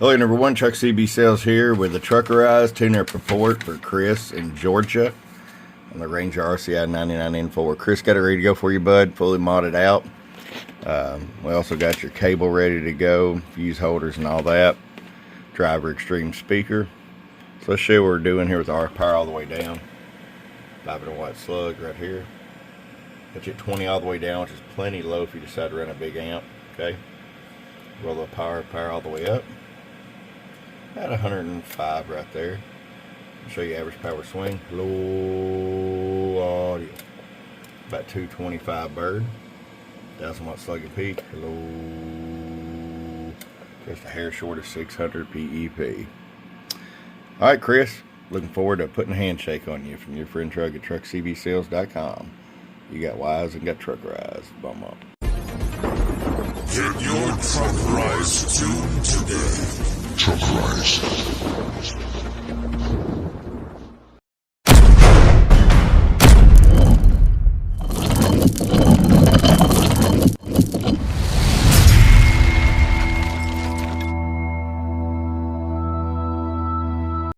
Hello, number one, Truck CB Sales here with the Truckerized tune-up report for Chris in Georgia on the Ranger RCI 99N4. Chris got it ready to go for you, bud, fully modded out. We also got your cable ready to go, fuse holders and all that. Driver extreme speaker. So let's show you what we're doing here with our power all the way down. 5-in-1 slug right here. Got you at 20 all the way down, which is plenty low if you decide to run a big amp. Okay. Roll the power all the way up. At 105 right there. I'll show you average power swing. Low audio. About 225 bird. 1000-watt slug and peak. Low. Just a hair short of 600 PEP. Alright, Chris. Looking forward to putting a handshake on you from your friend Truck at truckcbsales.com. You got wise and got Truckerized. Bum up. Get your Truckerized tune today. Truckerized.